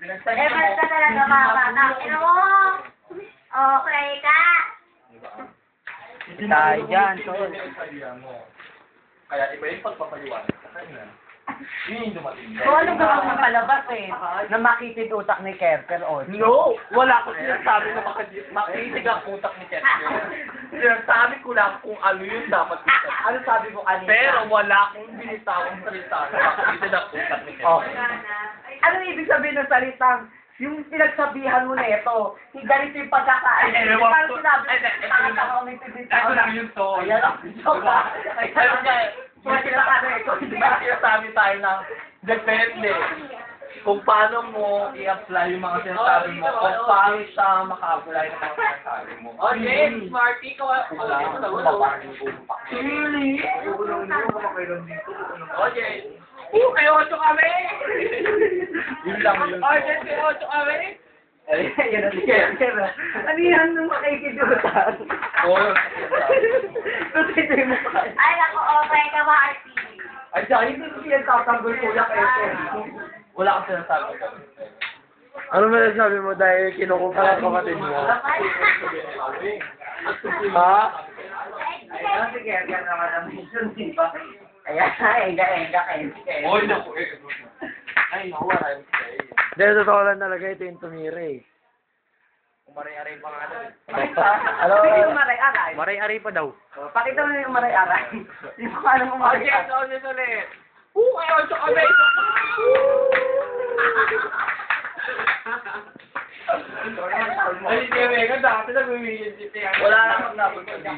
basta talaga mabata. Ino mo! Okay ka! Tayo dyan, tol. Kaya iba yung pagpapaliwanag sa kanya. Yun yung dumating. So, ano ba ang nakalabas eh? Na makitid utak ni Kerker o? No! Wala ko sinasabi na makitig ang utak ni Chester. Sinasabi ko lang kung ano yung dapat utak. Ano sabi mo kanina? Pero wala akong binitawang salita na makitig ang utak ni Chester. Okay. Ano ibig sabihin ng salitang yung pinagsabihan mo na ito, ganito yung pagkakain. Parang sinabi, Ito lang yung to. Ayan ang joke ha. Pero sinasabi tayo ng depende kung paano mo i-apply yung mga sinasabi mo o paano siya maka-apply ng mga sinasabi mo. Okay, Smarty, Really? Okay. May 8 kami! Yun lang yun. Okay, may 8 kami! Yan ang Kerker. Ano yan nung makikidutan? Oo. Tutitoy mo pa. Ay, naku, okay ka, Marty. Ay, dahil hindi ko siya tatanggol kuya Kerker. Wala akong sinasabi. Ano ba nasabi mo dahil kinukumpara ang kapatid mo? Ha? Ayan si Kerker naman ang mission, di ba? Ayan, enga. Oy, naku eh. Ay, naku, wala yung Dahil totoo lang talaga ito yung tumira eh. Umaray-aray pa nga na. Ano? Pakita yung maray-aray. Maray-ari pa daw. Pakita mo yung maray-aray. Hindi mo alam kung Okay, maray-aray. so ulit. May 8 kami! Ay, hindi, Mega, dati nag-uwi. Wala na akong napunta.